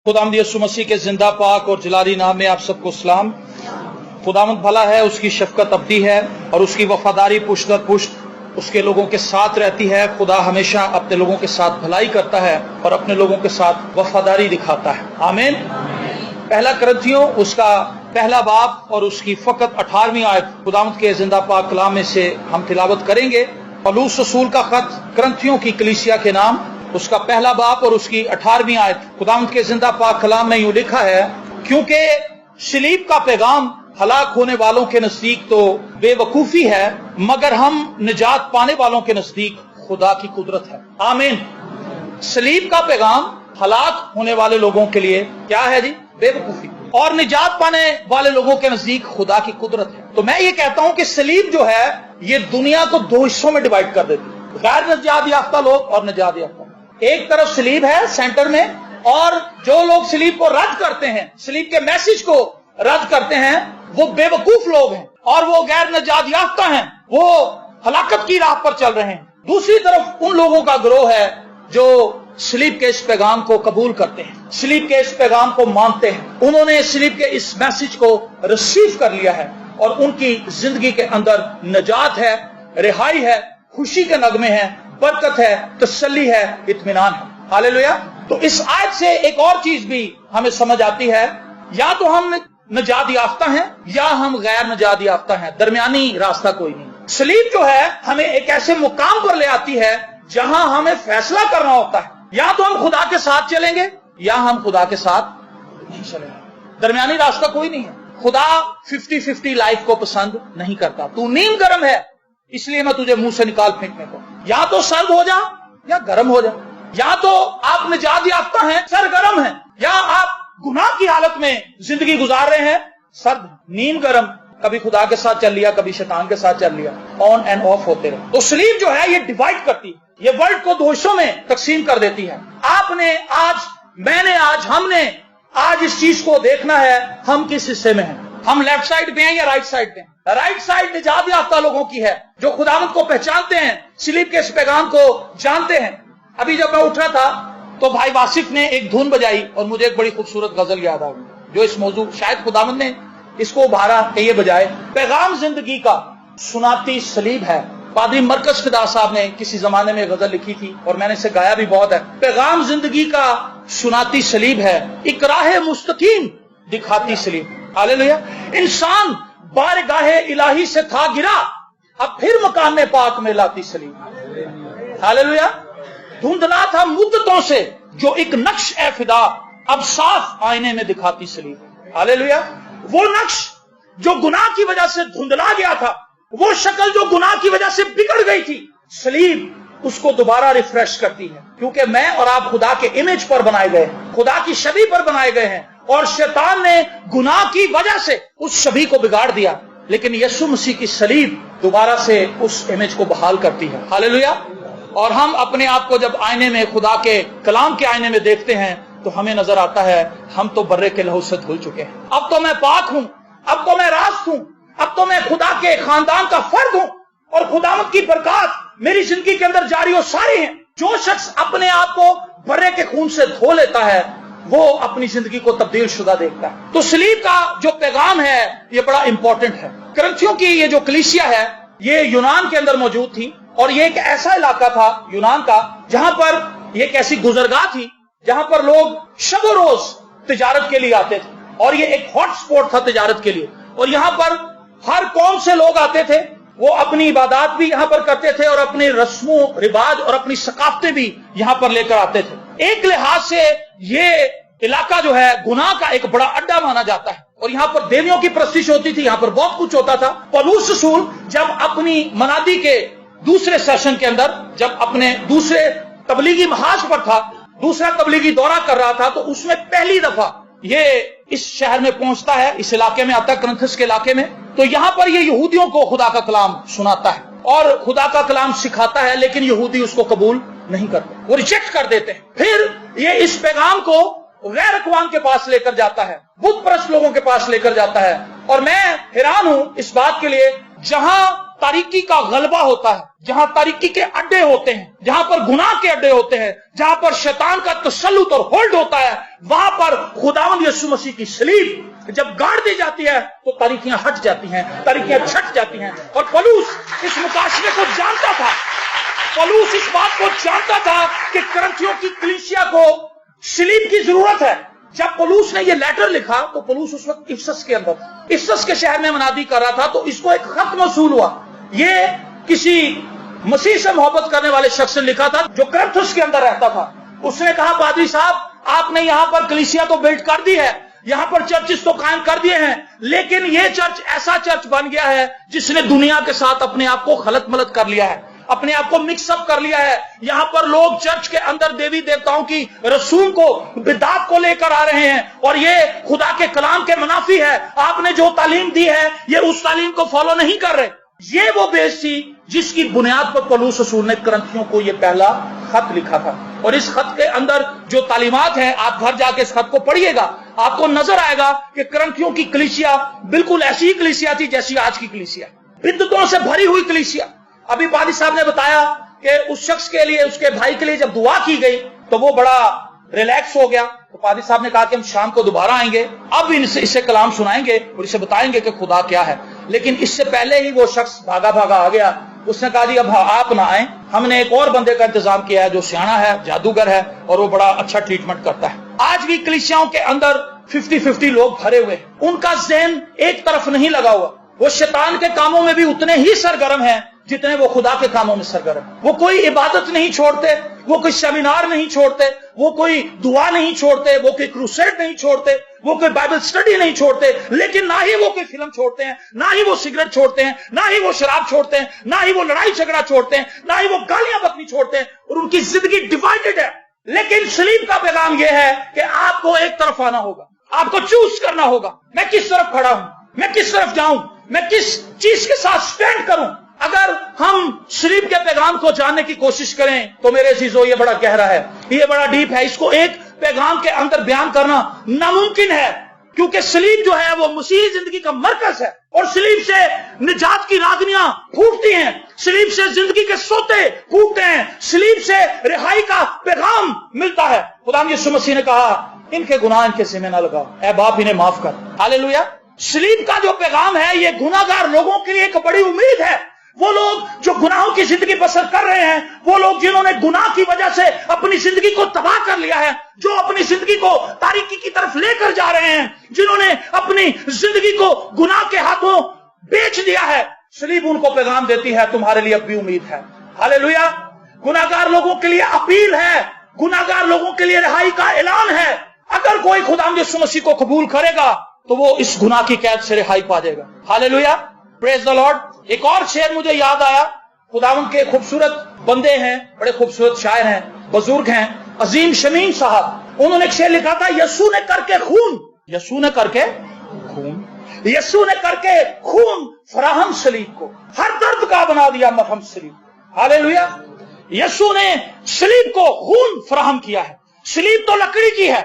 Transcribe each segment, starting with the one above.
खुदावंद यीशु मसीह के जिंदा पाक और जलाली नाम में आप सबको सलाम। खुदावंद भला है, उसकी शफकत अब्दी है और उसकी वफादारी पुष्ट दर पुष्ट उसके लोगों के साथ रहती है। खुदा हमेशा अपने लोगों के साथ भलाई करता है और अपने लोगों के साथ वफादारी दिखाता है। आमीन। पहला करंथियों उसका पहला बाब और उसकी फकत 18वीं आयत खुदावंद के जिंदा पाक कलाम में से हम तिलावत करेंगे। पौलुस रसूल का खत करंथियों की कलीसिया के नाम, उसका पहला बाब और उसकी 18वीं आयत खुदावंद के जिंदा पाक कलाम में यूं लिखा है, क्योंकि सलीब का पैगाम हलाक होने वालों के नजदीक तो बेवकूफी है, मगर हम निजात पाने वालों के नजदीक खुदा की कुदरत है। आमीन। सलीब का पैगाम हलाक होने वाले लोगों के लिए क्या है जी? बेवकूफी, और निजात पाने वाले लोगों के नजदीक खुदा की कुदरत है। तो मैं ये कहता हूं कि सलीब जो है ये दुनिया को दो हिस्सों में डिवाइड कर देती है, गैर निजात याफ्ता लोग और निजात याफ्ता। एक तरफ सलीब है सेंटर में, और जो लोग सलीब को रद्द करते हैं, सलीब के मैसेज को रद्द करते हैं, वो बेवकूफ लोग हैं और वो गैर निजात याफ्ता हैं, वो हलाकत की राह पर चल रहे हैं। दूसरी तरफ उन लोगों का गिरोह है जो सलीब के इस पैगाम को कबूल करते हैं, सलीब के इस पैगाम को मानते हैं। उन्होंने सलीब के इस मैसेज को रिसीव कर लिया है और उनकी जिंदगी के अंदर निजात है, रिहाई है, खुशी के नगमे हैं, बरकत है, तसल्ली है, इत्मीनान है। हालेलुया। तो इस आयत से एक और चीज भी हमें समझ आती है, या तो हम निजात याफ्ता हैं या हम गैर निजात याफ्ता हैं, दरमियानी रास्ता कोई नहीं। सलीब जो है हमें एक ऐसे मुकाम पर ले आती है जहां हमें फैसला करना होता है, या तो हम खुदा के साथ चलेंगे या हम खुदा के साथ नहीं चलेंगे। दरमियानी रास्ता कोई नहीं है। खुदा 50-50 लाइफ को पसंद नहीं करता। तू नीम गर्म है इसलिए मैं तुझे मुंह से निकाल फेंकने को, या तो सर्द हो जा या गर्म हो जा, या तो आप निजात याफ्ता हैं, सरगर्म हैं, या आप गुनाह की हालत में जिंदगी गुजार रहे हैं, सर्द नीम गर्म, कभी खुदा के साथ चल लिया, कभी शैतान के साथ चल लिया, ऑन एंड ऑफ होते रहे। तो सलीब जो है ये डिवाइड करती है, ये वर्ल्ड को दो हिस्सों में तकसीम कर देती है। आपने आज, मैंने आज, हमने आज इस चीज को देखना है, हम किस हिस्से में हैं। हम लेफ्ट साइड पे हैं या राइट साइड पे हैं? राइट साइड निजात याफ्ता लोगों की है, जो खुदावंद को पहचानते हैं, सलीब के इस पैगाम को जानते हैं। अभी जब मैं उठ रहा था तो भाई वासिफ ने एक धुन बजाई और मुझे एक बड़ी खूबसूरत गजल याद आ गई, जो इस मौजू, शायद खुदावंद ने इसको उभारा कि ये बजाए। पैगाम जिंदगी का सुनाती सलीब है। पादरी मरकज फिदा साहब ने किसी जमाने में गजल लिखी थी और मैंने इसे गाया भी बहुत है। पैगाम जिंदगी का सुनाती सलीब है, एक राह मुस्तकीम दिखाती सलीब। हालेलुया। इंसान बारगाहे इलाही से था गिरा, अब फिर मकाम पाक में लाती सलीब। हालेलुया। धुंधला था मुद्दतों से जो एक नक्श ए फिदा, अब साफ आईने में दिखाती सलीब। हालेलुया। वो नक्श जो गुनाह की वजह से धुंधला गया था, वो शक्ल जो गुनाह की वजह से बिगड़ गई थी, सलीब उसको दोबारा रिफ्रेश करती है, क्योंकि मैं और आप खुदा के इमेज पर बनाए गए हैं, खुदा की छवि पर बनाए गए हैं, और शैतान ने गुनाह की वजह से उस छवि को बिगाड़ दिया, लेकिन यीशु मसीह की सलीब दोबारा से उस इमेज को बहाल करती है। हालेलुया। और हम अपने आप को जब आईने में, खुदा के कलाम के आईने में देखते हैं, तो हमें नजर आता है हम तो बर्रे के लहू से धुल चुके हैं। अब तो मैं पाक हूं, अब तो मैं रास्त हूं, अब तो मैं खुदा के खानदान का फर्द हूं, और खुदावंद की बरकत मेरी जिंदगी के अंदर जारी और सारी है। जो शख्स अपने आप को बर्रे के खून से धो लेता है, वो अपनी जिंदगी को तब्दील शुदा देखता है। तो सलीब का जो पैगाम है ये बड़ा इंपॉर्टेंट है। करंथियों की ये जो कलीसिया है ये यूनान के अंदर मौजूद थी, और ये एक ऐसा इलाका था यूनान का जहां पर ये एक ऐसी गुजरगाह थी जहां पर लोग शब रोज तिजारत के लिए आते थे, और ये एक हॉट स्पॉट था तिजारत के लिए। और यहां पर हर कौम से लोग आते थे, वो अपनी इबादत भी यहां पर करते थे और अपने रस्मों रिवाज और अपनी सकाफतें भी यहां पर लेकर आते थे। एक लिहाज से ये इलाका जो है गुनाह का एक बड़ा अड्डा माना जाता है, और यहाँ पर देवियों की प्रस्तिश होती थी, यहाँ पर बहुत कुछ होता था। पौलुस रसूल जब अपनी मनादी के दूसरे सेशन के अंदर, जब अपने दूसरे तबलीगी महाज पर था, दूसरा तबलीगी दौरा कर रहा था, तो उसमें पहली दफा ये इस शहर में पहुंचता है, इस इलाके में आता है, करंथस के इलाके में। तो यहां पर ये यहूदियों को खुदा का कलाम सुनाता है और खुदा का कलाम सिखाता है, लेकिन यहूदी उसको कबूल नहीं करते, वो रिजेक्ट कर देते हैं। फिर ये इस पैगाम को गैर अक़वाम के पास लेकर जाता है, बुत परस्त लोगों के पास लेकर जाता है। और मैं हैरान हूं इस बात के लिए, जहां तारीकी का गलबा होता है, जहां तारीकी के अड्डे होते हैं, जहां पर गुनाह के अड्डे होते हैं, जहां पर शैतान का तसल्लुत और होल्ड होता है, वहां पर खुदावंद यीशु मसीह की सलीब जब गाड़ दी जाती है तो तारीकियां हट जाती हैं, तारीकियां छट जाती हैं। और पौलुस इस मुकाशरे को जानता था, पौलुस इस बात को जानता था कि करंथियों की कलीसिया को सलीब की जरूरत है। जब पौलुस ने ये लेटर लिखा तो पौलुस उस वक्त इफसस के अंदर था, इफसस के शहर में मनादी कर रहा था, तो इसको एक खत मौसूल हुआ। ये किसी मसीह से मोहब्बत करने वाले शख्स ने लिखा था जो करंथुस के अंदर रहता था। उसने कहा, पादरी साहब, आपने यहां पर कलीसिया तो बिल्ड कर दी है, यहां पर चर्चेस तो कायम कर दिए हैं, लेकिन ये चर्च ऐसा चर्च बन गया है जिसने दुनिया के साथ अपने आप को खलत मलत कर लिया है, अपने आप को मिक्सअप कर लिया है। यहां पर लोग चर्च के अंदर देवी देवताओं की रसूम को, बिदात को लेकर आ रहे हैं और ये खुदा के कलाम के मुनाफी है। आपने जो तालीम दी है ये उस तालीम को फॉलो नहीं कर रहे। ये वो बेस थी जिसकी बुनियाद पर पौलुस रसूल ने करंथियों को ये पहला खत लिखा था। और इस खत के अंदर जो तालीमात हैं, आप घर जाके इस खत को पढ़िएगा, आपको नजर आएगा कि करंथियों की कलीसिया बिल्कुल ऐसी ही कलीसिया थी जैसी आज की कलीसिया, बिद्दतों से भरी हुई कलीसिया। अभी पादी साहब ने बताया कि उस शख्स के लिए, उसके भाई के लिए जब दुआ की गई तो वो बड़ा रिलैक्स हो गया। तो पादी साहब ने कहा कि हम शाम को दोबारा आएंगे, अब इसे कलाम सुनाएंगे और इसे बताएंगे कि खुदा क्या है। लेकिन इससे पहले ही वो शख्स भागा भागा आ गया। उसने कहा, जी अब आप ना आए, हमने एक और बंदे का इंतजाम किया है जो सियाना है, जादूगर है और वो बड़ा अच्छा ट्रीटमेंट करता है। आज भी कलीसियाओं के अंदर 50-50 लोग भरे हुए, उनका ज़हन एक तरफ नहीं लगा हुआ। वो शैतान के कामों में भी उतने ही सरगर्म हैं जितने वो खुदा के कामों में सरगर्म। वो कोई इबादत नहीं छोड़ते, वो कोई सेमिनार नहीं छोड़ते, वो कोई दुआ नहीं छोड़ते, वो कोई क्रूसेड नहीं छोड़ते, वो कोई बाइबल स्टडी नहीं छोड़ते, लेकिन ना ही वो कोई फिल्म छोड़ते हैं, ना ही वो सिगरेट छोड़ते हैं, ना ही वो शराब छोड़ते हैं, ना ही वो लड़ाई झगड़ा छोड़ते हैं, ना ही वो गालियां बकनी छोड़ते हैं। और उनकी जिंदगी डिवाइडेड है। लेकिन सलीब का पैगाम यह है कि आपको एक तरफ आना होगा, आपको चूज करना होगा, मैं किस तरफ खड़ा हूं, मैं किस तरफ जाऊं, मैं किस चीज के साथ स्टैंड करूं। अगर हम सलीब के पैगाम को जानने की कोशिश करें तो मेरे अजीजों, ये बड़ा गहरा है, ये बड़ा डीप है। इसको एक पैगाम के अंदर बयान करना नामुमकिन है, क्योंकि सलीब जो है वो मसीही जिंदगी का मरकज है। और सलीब से निजात की रागनियां फूटती हैं, सलीब से जिंदगी के सोते फूटते हैं, सलीब से रिहाई का पैगाम मिलता है। खुदा यीशु मसीह ने कहा, इनके गुनाह इनके ज़िम्मे ना लगाओ, ऐ बाप इन्हें माफ कर। हालेलुया। सलीब का जो पैगाम है ये गुनाहगार लोगों के लिए एक बड़ी उम्मीद है। वो लोग जो गुनाहों की जिंदगी बसर कर रहे हैं, वो लोग जिन्होंने गुनाह की वजह से अपनी जिंदगी को तबाह कर लिया है, जो अपनी जिंदगी को तारीकी की तरफ लेकर जा रहे हैं, जिन्होंने अपनी जिंदगी को गुनाह के हाथों बेच दिया है, सलीब उनको पैगाम देती है, तुम्हारे लिए अब भी उम्मीद है। हालेलुया। गुनाहगार लोगों के लिए अपील है, गुनाहगार लोगों के लिए रिहाई का ऐलान है। अगर कोई खुदा यीशु मसीह को कबूल करेगा तो वो इस गुनाह की कैद से रिहाई पा जाएगा। हालेलुया। Praise the Lord. एक और शेर मुझे याद आया, खुदावंद के खूबसूरत बंदे हैं, बड़े खूबसूरत शायर हैं, बुजुर्ग हैं, अजीम शमीम साहब। उन्होंने एक शेर लिखा था, यीशु ने करके खून, यीशु ने करके खून, यीशु ने करके खून फराहम सलीब को, हर दर्द का बना दिया मरहम सलीब। हालेलुया। यीशु ने सलीब को खून फराहम किया है। सलीब तो लकड़ी की है,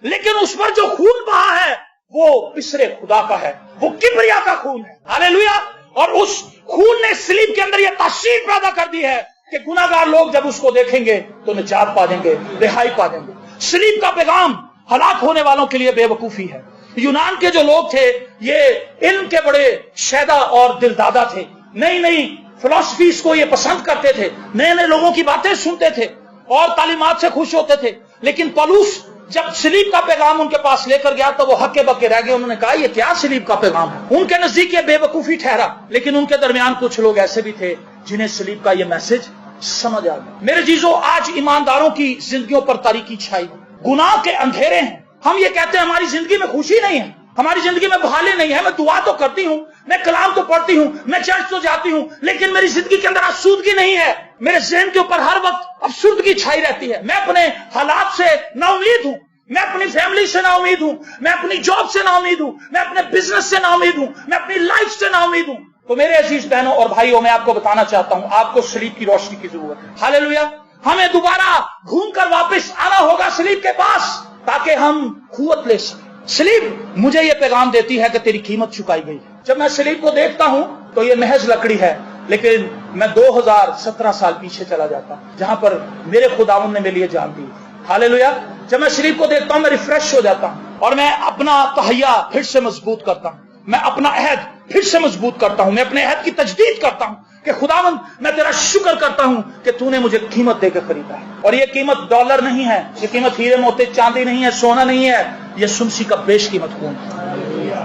लेकिन उस पर जो खून बहा है वो पिसरे खुदा का है, वो किबरिया का खून है। हालेलुया। और उस खून ने सलीब के अंदर यह तासीर पैदा कर दी है कि गुनाहगार लोग जब उसको देखेंगे तो निजात पा देंगे, रिहाई पा देंगे। सलीब का पैगाम हलाक होने वालों के लिए बेवकूफी है। यूनान के जो लोग थे ये इनके बड़े शैदा और दिलदादा थे, नई नई फिलॉसफीज को ये पसंद करते थे, नए नए लोगों की बातें सुनते थे और तालीमात से खुश होते थे। लेकिन पौलुस जब सलीब का पैगाम उनके पास लेकर गया तो वो हक्के बक्के रह गए। उन्होंने कहा, ये क्या सलीब का पैगाम है? उनके नजदीक ये बेवकूफी ठहरा। लेकिन उनके दरमियान कुछ लोग ऐसे भी थे जिन्हें सलीब का ये मैसेज समझ आ गया। मेरे जीजों, आज ईमानदारों की जिंदगियों पर तारीकी छाई, गुनाह के अंधेरे हैं। हम ये कहते हैं हमारी जिंदगी में खुशी नहीं है, हमारी जिंदगी में बहाली नहीं है। मैं दुआ तो करती हूँ, मैं कलाम तो पढ़ती हूँ, मैं चर्च तो जाती हूँ, लेकिन मेरी जिंदगी के अंदर आसूदगी नहीं है। मेरे ज़हन के ऊपर हर वक्त अफसुर्दगी छाई रहती है। मैं अपने हालात से नाउमीद हूँ, मैं अपनी फैमिली से नाउमीद हूँ, मैं अपनी जॉब से नाउमीद हूँ, मैं अपने बिजनेस से नाउमीद हूँ, मैं अपनी लाइफ से नाउमीद हूँ। तो मेरे अजीज बहनों और भाइयों, मैं आपको बताना चाहता हूँ, आपको सलीब की रोशनी की जरूरत है। हालेलुया। हमें दोबारा घूमकर वापस आना होगा सलीब के पास, ताकि हम कुव्वत ले सकें। सलीब मुझे यह पैगाम देती है कि तेरी कीमत चुकाई गई है। जब मैं सलीब को देखता हूं تو یہ محض لکڑی ہے، لیکن میں 2017 سال پیچھے چلا جاتا ہوں جہاں پر میرے خداوند نے میرے لیے جان دی۔ ہاللیلویا۔ جب میں شریف کو دیکھتا ہوں میں ریفریش ہو جاتا ہوں اور میں اپنا تہیا پھر سے مضبوط کرتا ہوں، میں اپنا عہد پھر سے مضبوط کرتا ہوں، میں اپنے عہد کی تجدید کرتا ہوں کہ خداوند میں تیرا شکر کرتا ہوں کہ تو نے مجھے قیمت دے کے خریدا ہے، اور یہ قیمت ڈالر نہیں ہے، یہ قیمت ہیرے موتی چاندی نہیں ہے، سونا نہیں ہے، یہ سمسی کا بیش قیمت خون ہے۔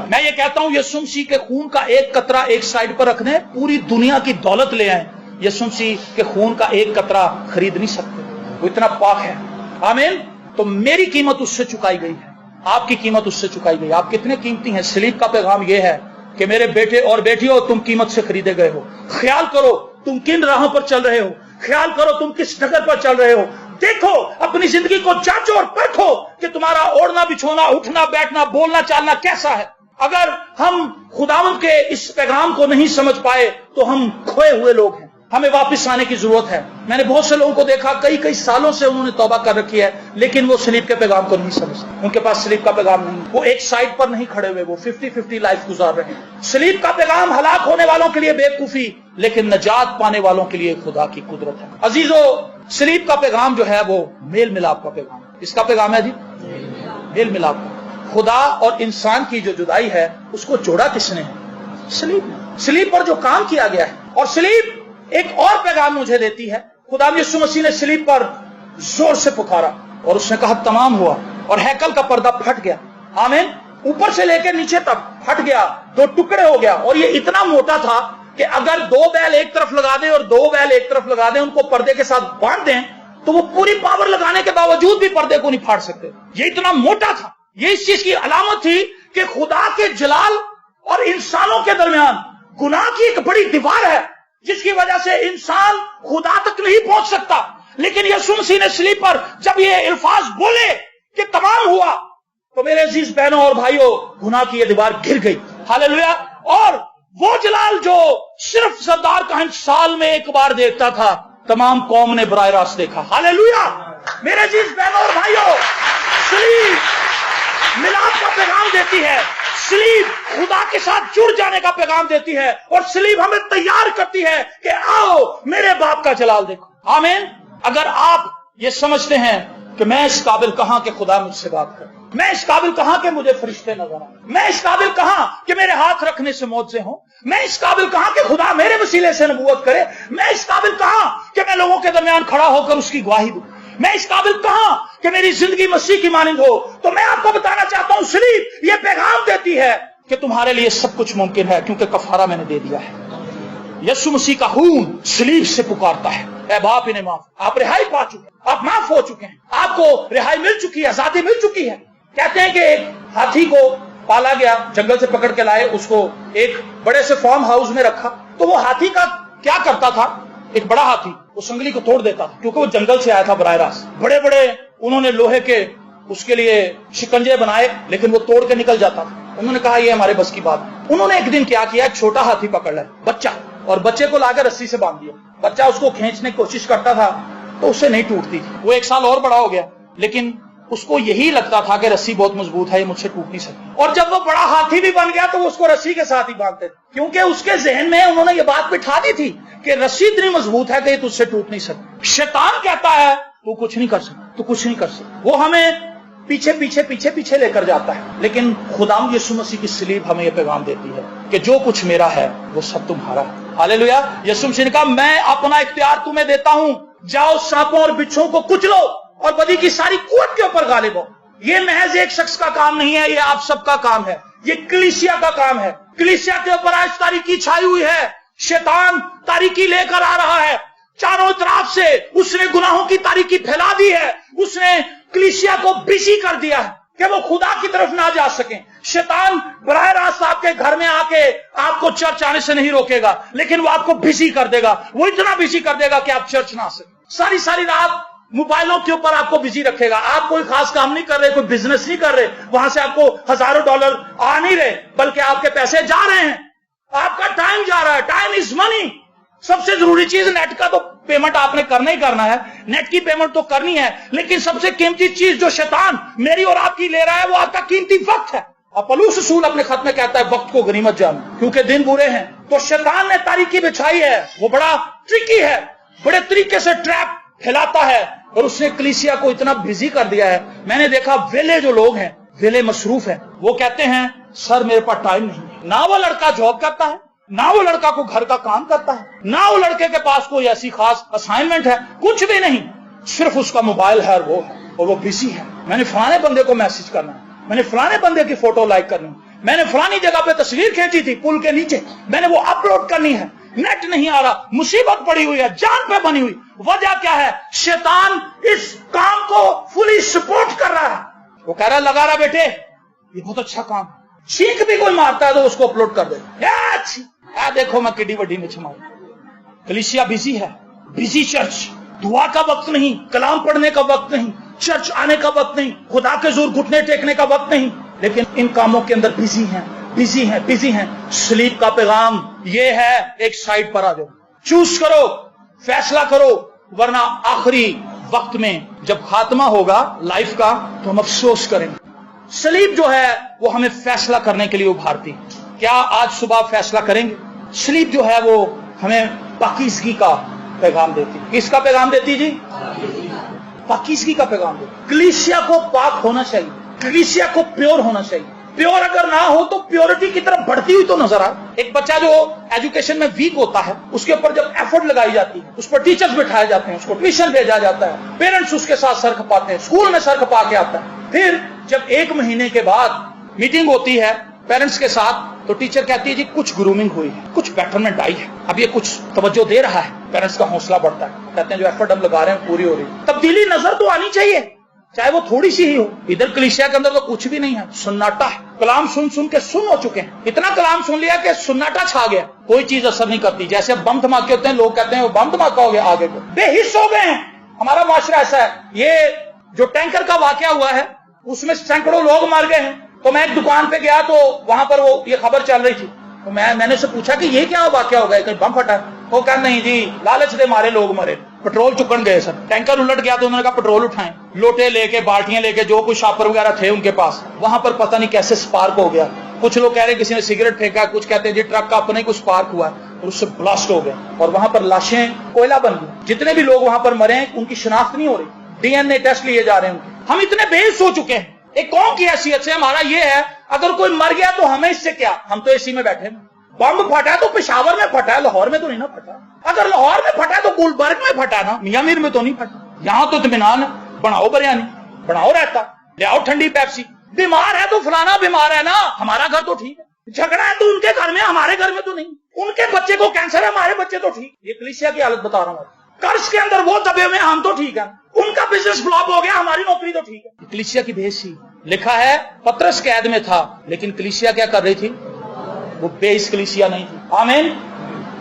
میں یہ کہتا ہوں یہ سمسی کے خون کا ایک قطرہ ایک سائڈ پر رکھ دیں، پوری دنیا کی دولت لے آئیں، یہ سمسی کے خون کا ایک قطرہ خرید نہیں سکتے، وہ اتنا پاک ہے۔ آمین۔ تو میری قیمت اس سے چکائی گئی ہے، آپ کی قیمت اس سے چکائی گئی۔ آپ کتنے قیمتی ہیں۔ سلیب کا پیغام یہ ہے کہ میرے بیٹے اور بیٹیوں تم قیمت سے خریدے گئے ہو۔ خیال کرو تم کن راہوں پر چل رہے ہو، خیال کرو تم کس ڈگر پر چل رہے ہو، دیکھو اپنی زندگی کو جانچو اور پرکھو کہ تمہارا اوڑھنا بچھونا اٹھنا بیٹھنا بولنا چالنا کیسا ہے۔ اگر ہم خداوند کے اس پیغام کو نہیں سمجھ پائے تو ہم کھوئے ہوئے لوگ ہیں، ہمیں واپس آنے کی ضرورت ہے۔ میں نے بہت سے لوگوں کو دیکھا کئی سالوں سے انہوں نے توبہ کر رکھی ہے لیکن وہ سلیب کے پیغام کو نہیں سمجھتے، ان کے پاس سلیب کا پیغام نہیں، وہ ایک سائڈ پر نہیں کھڑے ہوئے، وہ 50-50 لائف گزار رہے ہیں۔ سلیب کا پیغام ہلاک ہونے والوں کے لیے بیوقوفی، لیکن نجات پانے والوں کے لیے خدا کی قدرت ہے۔ عزیزو، سلیب کا پیغام جو ہے وہ میل ملاپ کا پیغام ہے۔ اس کا پیغام ہے جی میل ملاپ کا۔ خدا اور انسان کی جو جدائی ہے اس کو جوڑا کس نے ہے؟ سلیب نے۔ سلیب پر جو کام کیا گیا ہے، اور سلیب ایک اور پیغام مجھے دیتی ہے۔ خدا یسوع مسیح نے سلیب پر زور سے پکارا اور اس نے کہا تمام ہوا، اور ہیکل کا پردہ پھٹ گیا۔ آمین۔ اوپر سے لے کے نیچے تک پھٹ گیا، دو ٹکڑے ہو گیا، اور یہ اتنا موٹا تھا کہ اگر 2 بیل ایک طرف لگا دیں اور 2 بیل ایک طرف لگا دیں، ان کو پردے کے ساتھ باندھ دیں تو وہ پوری پاور لگانے کے باوجود بھی پردے کو نہیں پھاڑ سکتے۔ یہ اتنا موٹا تھا۔ یہ اس چیز کی علامت تھی کہ خدا کے جلال اور انسانوں کے درمیان گناہ کی ایک بڑی دیوار ہے جس کی وجہ سے انسان خدا تک نہیں پہنچ سکتا۔ لیکن یسوع مسیح نے صلیب پر جب یہ الفاظ بولے کہ تمام ہوا تو میرے عزیز بہنوں اور بھائیوں گناہ کی یہ دیوار گر گئی۔ ہاللیلویا۔ اور وہ جلال جو صرف سردار کہن سال میں ایک بار دیکھتا تھا، تمام قوم نے براہ راست دیکھا۔ ہاللیلویا۔ میرے عزیز بہنوں اور بھائیوں، صلیب ملاپ کا پیغام دیتی ہے، صلیب خدا کے ساتھ جڑ جانے کا پیغام دیتی ہے، اور صلیب ہمیں تیار کرتی ہے کہ آؤ میرے باپ کا جلال دیکھو۔ آمین۔ اگر آپ یہ سمجھتے ہیں کہ میں اس قابل کہاں کہ خدا مجھ سے بات کرے، میں اس قابل کہاں کہ مجھے فرشتے نظر آئیں، میں اس قابل کہاں کہ میرے ہاتھ رکھنے سے معجزے ہوں، میں اس قابل کہاں کہ خدا میرے وسیلے سے نبوت کرے، میں اس قابل کہاں کہ میں لوگوں کے درمیان کھڑا ہو کر اس کی گواہی دوں، میں اس قابل کہاں کہ میری زندگی مسیح کی مانند ہو، تو میں آپ کو بتانا چاہتا ہوں صلیب یہ پیغام دیتی ہے کہ تمہارے لیے سب کچھ ممکن ہے کیونکہ کفارہ میں نے دے دیا ہے۔ یسوع مسیح کا خون صلیب سے پکارتا ہے، اے باپ انہیں معاف، آپ رہائی پا چکے ہیں، آپ معاف ہو چکے ہیں، آپ کو رہائی مل چکی ہے، آزادی مل چکی ہے۔ کہتے ہیں کہ ایک ہاتھی کو پالا گیا، جنگل سے پکڑ کے لائے، اس کو ایک بڑے سے فارم ہاؤس میں رکھا، تو وہ ہاتھی کا کیا کرتا تھا؟ ایک بڑا ہاتھی اس انگلی کو توڑ دیتا تھا کیونکہ وہ جنگل سے آیا تھا براہ راست۔ بڑے بڑے انہوں نے لوہے کے اس کے لیے شکنجے بنائے لیکن وہ توڑ کے نکل جاتا تھا۔ انہوں نے کہا یہ ہمارے بس کی بات ہے۔ انہوں نے ایک دن کیا کیا، چھوٹا ہاتھی پکڑ لیا، بچہ، اور بچے کو لا کے رسی سے باندھ دیا۔ بچہ اس کو کھینچنے کی کوشش کرتا تھا تو اسے نہیں ٹوٹتی تھی۔ وہ 1 سال اور بڑا ہو گیا لیکن اس کو یہی لگتا تھا کہ رسی بہت مضبوط ہے، یہ مجھ سے ٹوٹ نہیں سکتی۔ اور جب وہ بڑا ہاتھی بھی بن گیا تو وہ اس کو رسی کے ساتھ ہی باندھتے تھے کیونکہ اس کے ذہن میں انہوں نے یہ بات بٹھا دی تھی کہ رسی اتنی مضبوط ہے کہ یہ تجھ سے ٹوٹ نہیں سکتی۔ شیطان کہتا ہے تو کچھ نہیں کر سکتا، تو کچھ نہیں کر سکتا، وہ ہمیں پیچھے پیچھے پیچھے پیچھے لے کر جاتا ہے۔ لیکن خداوند یسوع مسیح کی صلیب ہمیں یہ پیغام دیتی ہے کہ جو کچھ میرا ہے وہ سب تمہارا ہے۔ ہاللیلویا۔ یسوع مسیح نے کہا میں اپنا اختیار تمہیں دیتا ہوں، جاؤ سانپوں اور بچھوں کو کچلو اور بدی کی ساری قوت کے اوپر غالب ہو۔ یہ محض ایک شخص کا کام نہیں ہے، یہ آپ سب کا کام ہے، یہ کلیسیا کا کام ہے۔ کلیسیا کے اوپر آج تاریکی چھائی ہوئی ہے، شیطان تاریکی لے کر آ رہا ہے، چاروں طرف سے اس نے گناہوں کی تاریکی پھیلا دی ہے، اس نے کلیسیا کو بزی کر دیا ہے کہ وہ خدا کی طرف نہ جا سکیں۔ شیطان براہ راست آپ کے گھر میں آ کے آپ کو چرچ آنے سے نہیں روکے گا لیکن وہ آپ کو بزی کر دے گا، وہ اتنا بزی کر دے گا کہ آپ چرچ نہ آ سکیں۔ ساری رات موبائلوں کے اوپر آپ کو بزی رکھے گا، آپ کوئی خاص کام نہیں کر رہے، کوئی بزنس نہیں کر رہے، وہاں سے آپ کو ہزاروں ڈالر آ نہیں رہے بلکہ آپ کے پیسے جا رہے ہیں، آپ کا ٹائم جا رہا ہے۔ ٹائم از منی۔ سب سے ضروری چیز نیٹ کا تو پیمنٹ آپ نے کرنا ہی کرنا ہے، نیٹ کی پیمنٹ تو کرنی ہے، لیکن سب سے قیمتی چیز جو شیطان میری اور آپ کی لے رہا ہے وہ آپ کا قیمتی وقت ہے۔ अपलूस रसूल अपने खत में कहता है वक्त को गनीमत जानो, क्योंकि दिन बुरे हैं। तो शैतान ने तारीकी बिछाई है, वो बड़ा ट्रिकी है, बड़े तरीके से ट्रैप फैलाता है, और उसने कलीसिया को इतना बिजी कर दिया है। मैंने देखा वेले जो लोग हैं, वेले मसरूफ हैं, वो कहते हैं सर मेरे पास टाइम नहीं है। ना वो लड़का जॉब करता है, ना वो लड़का को घर का काम करता है, ना वो लड़के के पास कोई ऐसी खास असाइनमेंट है, कुछ भी नहीं, सिर्फ उसका मोबाइल है और वो बिजी है। मैंने फलाने बंदे को मैसेज करना है, मैंने फलाने बंदे की फोटो लाइक करनी, मैंने फलानी जगह पे तस्वीर खींची थी पुल के नीचे, मैंने वो अपलोड करनी है, नेट नहीं आ रहा, मुसीबत पड़ी हुई है, जान पे बनी हुई। वजह क्या है? शैतान इस काम को फुली सपोर्ट कर रहा है। वो कह रहा है लगा रहा बेटे, ये बहुत अच्छा काम, छींक भी कोई मारता है तो उसको अपलोड कर दे, देखो मैं किड्डी वड्डी में छमाऊ। कलीसिया बिजी है, बिजी चर्च, दुआ का वक्त नहीं, कलाम पढ़ने का वक्त नहीं, चर्च आने का वक्त नहीं, खुदा के जोर घुटने टेकने का वक्त नहीं, लेकिन इन कामों के अंदर बिजी हैं, बिजी हैं, बिजी हैं। सलीब का पैगाम ये है, एक साइड पर आ जाओ, चूज करो, फैसला करो, वरना आखिरी वक्त में जब खात्मा होगा लाइफ का तो हम अफसोस करेंगे। सलीब जो है वो हमें फैसला करने के लिए उभारती है। क्या आज सुबह फैसला करेंगे? सलीब जो है वो हमें पाकीज़गी का पैगाम देती है। किसका पैगाम देती जी? पाकीज़गी का पैगाम देती। कलीसिया को पाक होना चाहिए, कलीसिया को प्योर होना चाहिए। प्योर अगर ना हो तो प्योरिटी की तरफ बढ़ती हुई तो नजर आए। एक बच्चा जो एजुकेशन में वीक होता है, उसके ऊपर जब एफर्ट लगाई जाती है, उस पर टीचर्स बिठाए जाते हैं, उसको ट्यूशन भेजा जाता है, पेरेंट्स उसके साथ सर खपाते हैं, स्कूल में सर खपा के आता है। फिर जब 1 महीने के बाद मीटिंग होती है पेरेंट्स के साथ, तो टीचर कहती है जी कुछ ग्रूमिंग हुई है, कुछ बेटरमेंट आई है, अब ये कुछ तवज्जो दे रहा है। पेरेंट्स का हौसला बढ़ता है, कहते हैं जो एफर्ट हम लगा रहे हैं पूरी हो रही है। तब्दीली नजर तो आनी चाहिए, चाहे वो थोड़ी सी ही हो। इधर कलीसिया के अंदर तो कुछ भी नहीं है, सन्नाटा है। कलाम सुन सुन के सुन हो चुके हैं, इतना कलाम सुन लिया कि सन्नाटा छा गया, कोई चीज असर नहीं करती। जैसे बम धमाके होते हैं, लोग कहते हैं वो बम धमाका हो गया, आगे को बेहिस हो गए हैं। हमारा माशरा ऐसा है। ये जो टैंकर का वाकया हुआ है उसमें सैकड़ों लोग मर गए हैं। तो मैं एक दुकान पे गया तो वहां पर वो ये खबर चल रही थी, तो मैंने उससे पूछा कि ये क्या वाकया हो गया, कहीं बम फटा? वो कहा नहीं जी, लालच दे मारे लोग मरे, पेट्रोल चुकन गए सर। टैंकर उलट गया तो उन्होंने कहा पेट्रोल उठाएं, लोटे लेके, बाल्टियां लेके, जो कुछ शापर वगैरह थे उनके पास, वहां पर पता नहीं कैसे स्पार्क हो गया। कुछ लोग कह रहे हैं किसी ने सिगरेट फेंका, कुछ कहते हैं जी ट्रक का अपने को स्पार्क हुआ और उससे ब्लास्ट हो गया, और वहां पर लाशें कोयला बन गई। जितने भी लोग वहां पर मरे हैं उनकी शिनाख्त नहीं हो रही, डीएनए टेस्ट लिए जा रहे हैं उनके। हम इतने बेहिस हो चुके हैं। एक कौम की हैसियत से हमारा ये है, अगर कोई मर गया तो हमें इससे क्या, हम तो एसी में बैठे हैं। बम फटा है तो पेशावर में फटा है, लाहौर में तो नहीं ना फटा। अगर लाहौर में फटा है तो गुलबर्ग में फटा ना, मियां मीर में तो नहीं फटा। यहां तो इत्मीनान है, बनाओ बिरयानी, बनाओ रहता, ले आओ ठंडी पेप्सी। बीमार है तो फलाना बीमार है ना, हमारा घर तो ठीक है। झगड़ा है तो उनके घर में, हमारे घर में तो नहीं। उनके बच्चे को कैंसर है, हमारे बच्चे तो ठीक। ये कलीसिया की हालत बता रहा हूं। कर्ज के अंदर वो दबे हुए, हम तो ठीक है। उनका बिजनेस फ्लॉप हो गया, हमारी नौकरी तो ठीक है। कलीसिया की बेहिसी। लिखा है पतरस कैद में था, लेकिन कलीसिया क्या कर रही थी? वो बेहिस कलीसिया नहीं थी। आमीन।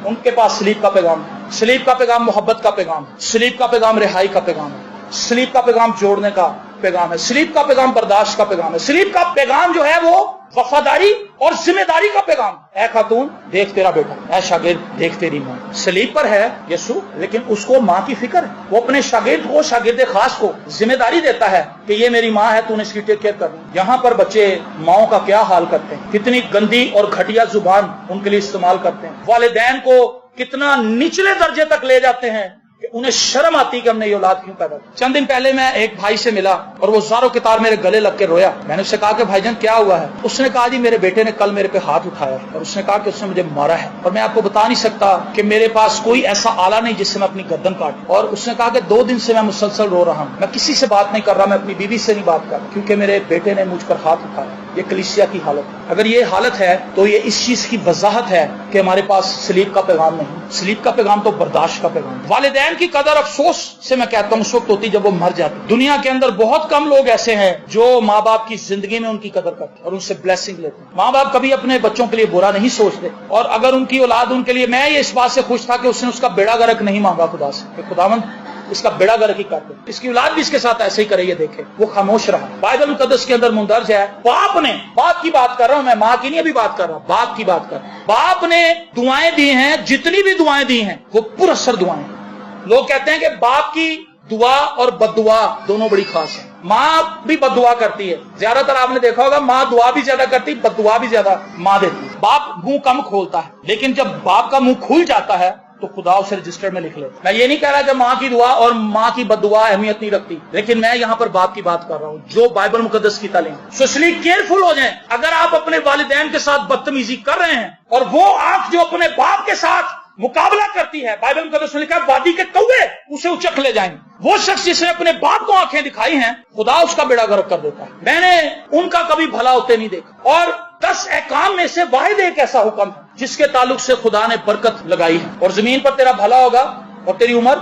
उनके पास सलीब का पैगाम है। सलीब का पैगाम मोहब्बत का पैगाम है। सलीब का पैगाम रिहाई का पैगाम है। सलीब का पैगाम जोड़ने का पैगाम है। सलीब का पैगाम बर्दाश्त का पैगाम है। सलीब का पैगाम जो है वो वफादारी और जिम्मेदारी का पैगाम। ऐ खातून देख तेरा बेटा, ऐ शागिर्द देख तेरी मां। सलीब पर है यीशु, लेकिन उसको मां की फिक्र है। वो अपने शागिर्द को, शागिर्द खास को जिम्मेदारी देता है कि ये मेरी मां है, तूने इसकी टेक केयर करनी। यहाँ पर बच्चे माओ का क्या हाल करते हैं, कितनी गंदी और घटिया जुबान उनके लिए इस्तेमाल करते हैं। वालिदैन को कितना निचले दर्जे तक ले जाते हैं कि उन्हें शर्म आती कि हमने ये औलाद क्यों पैदा की। चंद दिन पहले मैं एक भाई से मिला और वो ज़ारों के तार मेरे गले लग के रोया। मैंने उससे कहा कि भाईजान क्या हुआ है? उसने कहा जी मेरे बेटे ने कल मेरे पे हाथ उठाया और उसने कहा कि उसने मुझे मारा है, और मैं आपको बता नहीं सकता कि मेरे पास कोई ऐसा आला नहीं जिससे मैं अपनी गर्दन काटूं। और उसने कहा कि 2 दिन से मैं मुसलसल रो रहा हूं, मैं किसी से बात नहीं कर रहा, मैं अपनी बीवी से नहीं बात कर रहा, क्योंकि मेरे बेटे ने मुझ पर हाथ उठाया। ये कलीसिया की हालत है। अगर ये हालत है तो ये इस चीज की वजाहत है कि हमारे पास सलीब का पैगाम नहीं। सलीब का पैगाम तो बर्दाश्त का पैगाम। वालिदैन की कदर अफसोस से मैं कहता हूं उस वक्त होती जब वो मर जाते। दुनिया के अंदर बहुत कम लोग ऐसे हैं जो माँ बाप की जिंदगी में उनकी कदर करते और उनसे ब्लेसिंग लेते हैं। माँ बाप कभी अपने बच्चों के लिए बुरा नहीं सोचते, और अगर उनकी औलाद उनके लिए, मैं ये इस बात से खुश था कि उसने उसका बेड़ा गर्क नहीं मांगा खुदा से कि खुदावंद इसका बेड़ा गर्क ही कर दे, इसकी औलाद भी इसके साथ ऐसे ही करे। ये देखे वो खामोश रहा। बाइबल मुकद्दस के अंदर मुंदरज है, बाप ने, बाप की बात कर रहा हूं मैं, माँ की नहीं अभी बात कर रहा, बाप की बात कर रहा हूं। बाप ने दुआएं दी हैं, जितनी भी दुआएं दी हैं वो पुरअसर दुआएं। लोग कहते हैं कि बाप की दुआ और बददुआ दोनों बड़ी खास है। माँ भी बददुआ करती है, ज्यादातर आपने देखा होगा माँ दुआ भी ज्यादा करती, बददुआ भी ज्यादा माँ देती है। बाप मुंह कम खोलता है, लेकिन जब बाप का मुंह खुल जाता है तो खुदा उसे रजिस्टर में लिख ले। मैं ये नहीं कह रहा कि माँ की दुआ और माँ की बददुआ अहमियत नहीं रखती, लेकिन मैं यहाँ पर बाप की बात कर रहा हूँ जो बाइबल मुकद्दस की तालीम। सो इसलिए केयरफुल हो जाएं। अगर आप अपने वालिदैन के साथ बदतमीजी कर रहे हैं और वो आंख जो अपने बाप के साथ मुकाबला करती है, बाइबल मुकद्दस में लिखा है वादी के कौवे उसे उचक ले जाएंगे। वो शख्स जिसने अपने बाप को आंखें दिखाई हैं, खुदा उसका बेड़ा गर्क कर देता है। मैंने उनका कभी भला होते नहीं देखा। और 10 अहकाम में से वाहिद एक ऐसा हुक्म है जिसके ताल्लुक से खुदा ने बरकत लगाई है, और जमीन पर तेरा भला होगा और तेरी उम्र,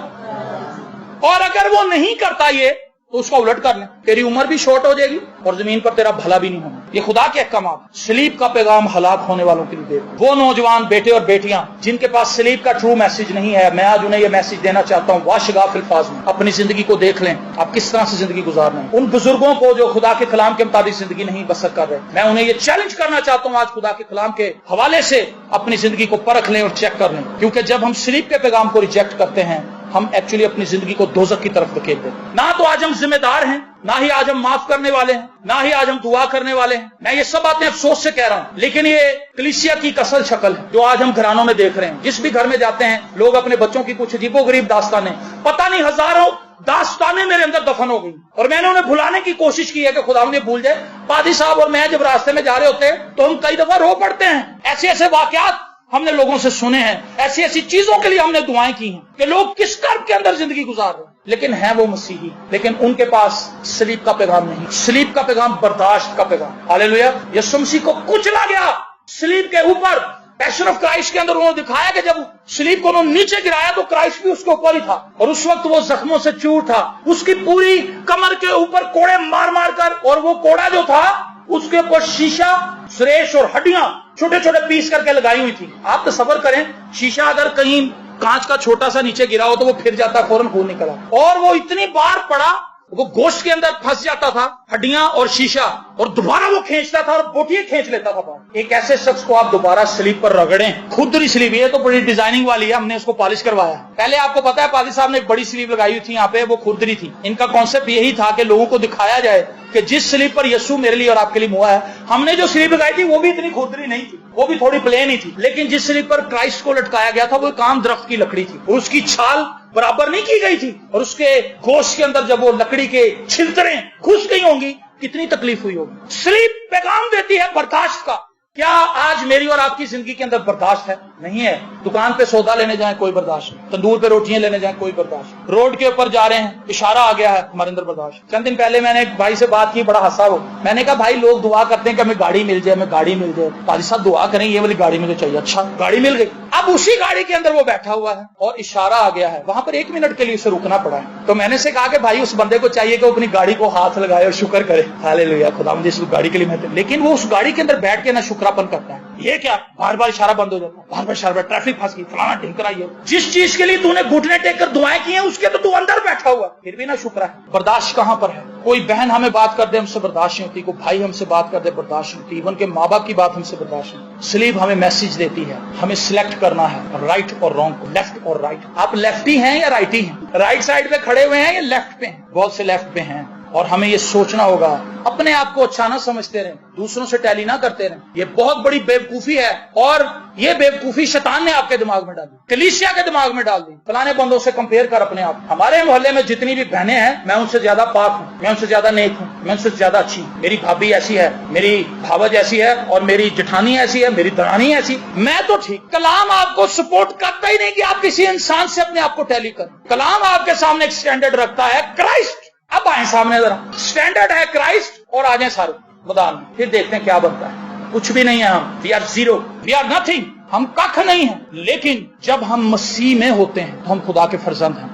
और अगर वो नहीं करता ये तो उसका उलट कर ले, तेरी उम्र भी शॉर्ट हो जाएगी और जमीन पर तेरा भला भी नहीं होगा। ये खुदा के अहकाम। सलीब का पैगाम हलाक होने वालों के लिए दे। वो नौजवान बेटे और बेटियां जिनके पास सलीब का ट्रू मैसेज नहीं है, मैं आज उन्हें यह मैसेज देना चाहता हूँ, वाशगाफिल फाज़ में अपनी जिंदगी को देख लें, आप किस तरह से जिंदगी गुजार रहे हैं। उन बुजुर्गों को जो खुदा के कलाम के मुताबिक जिंदगी नहीं बसर कर रहे, मैं उन्हें ये चैलेंज करना चाहता हूँ आज खुदा के कलाम के हवाले से अपनी जिंदगी को परख लें और चेक कर लें, क्योंकि जब हम सलीब के पैगाम को रिजेक्ट करते हैं हम एक्चुअली अपनी जिंदगी को दोज़ख की तरफ धकेल देते। ना तो आज हम जिम्मेदार हैं, ना ही आज हम माफ करने वाले हैं, ना ही आज हम दुआ करने वाले हैं। मैं ये सब बातें अफसोस से कह रहा हूं, लेकिन ये कलीसिया की कसल शक्ल है जो आज हम घरानों में देख रहे हैं। जिस भी घर में जाते हैं लोग अपने बच्चों की कुछ अजीबोगरीब दास्तानें, पता नहीं हजारों दास्तानें मेरे अंदर दफन हो गई, और मैंने उन्हें भुलाने की कोशिश की है कि खुदा उन्हें भूल जाए। पादी साहब और मैं जब रास्ते में जा रहे होते हैं तो हम कई दफा रो पड़ते हैं। ऐसे ऐसे वाकयात हमने लोगों से सुने हैं, ऐसी ऐसी चीजों के लिए हमने दुआएं की हैं कि लोग किस कर्ब के अंदर जिंदगी गुजार रहे हैं, लेकिन हैं वो मसीही, लेकिन उनके पास सलीब का पैगाम नहीं। सलीब का पैगाम बर्दाश्त का पैगाम। हालेलुया। यीशु मसीह को कुचला गया सलीब के ऊपर। पैशन ऑफ क्राइस्ट के अंदर उन्होंने दिखाया कि जब सलीब को उन्होंने नीचे गिराया तो क्राइस्ट भी उसके ऊपर ही था, और उस वक्त वो जख्मों से चूर था। उसकी पूरी कमर के ऊपर कोड़े मार मार कर, और वो कोड़ा जो था उसके ऊपर शीशा, सुरेश और हड्डियां छोटे छोटे पीस करके लगाई हुई थी। आप तसव्वुर करें, शीशा अगर कहीं कांच का छोटा सा नीचे गिरा हो तो वो फिर जाता, फौरन खून निकला, और वो इतनी बार पड़ा वो गोश्त के अंदर फंस जाता था, हड्डियां और शीशा, और दोबारा वो खींचता था और बोटियां खींच लेता था बाहर। एक ऐसे शख्स को आप दोबारा सलीब पर रगड़ें, खुदरी सलीब, ये तो बड़ी डिजाइनिंग वाली है, हमने उसको पॉलिश करवाया। पहले आपको पता है पादी साहब ने एक बड़ी सलीब लगाई हुई थी यहाँ पे, वो खुदरी थी। इनका कॉन्सेप्ट यही था कि लोगों को दिखाया जाए कि जिस सलीब पर यीशु मेरे लिए और आपके लिए मुआ है, हमने जो सलीब लगाई थी वो भी इतनी खुदरी नहीं थी, वो भी थोड़ी प्लेन ही थी, लेकिन जिस सलीब पर क्राइस्ट को लटकाया गया था वो एक आम दरख्त की लकड़ी थी, और उसकी छाल बराबर नहीं की गई थी, और उसके गोश्त के अंदर जब वो लकड़ी के छिलतरें घुस गई होंगी कितनी तकलीफ हुई होगी। सलीब पैगाम देती है बर्दाश्त का। क्या आज मेरी और आपकी जिंदगी के अंदर बर्दाश्त है? नहीं है। दुकान पे सौदा लेने जाएं कोई बर्दाश्त नहीं, तंदूर पे रोटियां लेने जाएं कोई बर्दाश्त, रोड के ऊपर जा रहे हैं इशारा आ गया है हमारे अंदर बर्दाश्त। चंद दिन पहले मैंने एक भाई से बात की, बड़ा हंसा वो। मैंने कहा भाई लोग दुआ करते हैं कि हमें गाड़ी मिल जाए, हमें गाड़ी मिल जाए। पादी साहब दुआ करें ये वाली गाड़ी मुझे चाहिए। अच्छा, गाड़ी मिल गई। अब उसी गाड़ी के अंदर वो बैठा हुआ है और इशारा आ गया है, वहां पर 1 मिनट के लिए उसे रुकना पड़ा है। तो मैंने से कहा कि भाई उस बंदे को चाहिए कि वो अपनी गाड़ी को हाथ लगाए और शुक्र करे, हालेलुया खुदा मुझे इस गाड़ी के लिए मैं, लेकिन वो उस गाड़ी के अंदर बैठ के ना शुक्रापन करता है। ये क्या, बार बार इशारा बंद हो जाता है, बार बार इशारा, ट्रैफिक फंस गई, फलाना ढिंकरा। ये जिस चीज के लिए तूने घुटने टेक कर दुआएं की हैं उसके तो तू अंदर बैठा हुआ, फिर भी ना शुक्र है। बर्दाश्त कहां पर है? कोई बहन हमें बात कर दे हमसे बर्दाश्त नहीं होती, कोई भाई हमसे बात कर दे बर्दाश्त नहीं होती, इवन के माँ बाप की बात हमसे बर्दाश्त नहीं। सलीब हमें मैसेज देती है, हमें सिलेक्ट करना है राइट और रॉन्ग को, लेफ्ट और राइट। आप लेफ्टी हैं या राइटी हैं? राइट साइड पे खड़े हुए हैं या लेफ्ट पे हैं? बहुत से लेफ्ट पे हैं, और हमें ये सोचना होगा। अपने आप को अच्छा ना समझते रहें, दूसरों से टैली ना करते रहें, ये बहुत बड़ी बेवकूफी है, और ये बेवकूफी शैतान ने आपके दिमाग में डाली, कलीसिया के दिमाग में डाल दी। फलाने बंदों से कंपेयर कर अपने आप। हमारे मोहल्ले में जितनी भी बहनें हैं मैं उनसे ज्यादा पाक हूँ, मैं उनसे ज्यादा नेक हूँ, मैं उनसे ज्यादा अच्छी हूँ, मेरी भाभी ऐसी है, मेरी भावज ऐसी है, और मेरी जेठानी ऐसी है, मेरी दरानी ऐसी, मैं तो ठीक। कलाम आपको सपोर्ट करता ही नहीं कि आप किसी इंसान से अपने आप को टैली करें। कलाम आपके सामने एक स्टैंडर्ड रखता है, क्राइस्ट। अब आए सामने जरा, स्टैंडर्ड है क्राइस्ट, और आ जाए सारे मैदान में, फिर देखते हैं क्या बनता है। कुछ भी नहीं है हम, we are zero, we are nothing, हम कख नहीं है। लेकिन जब हम मसीह में होते हैं तो हम खुदा के फर्जंद हैं।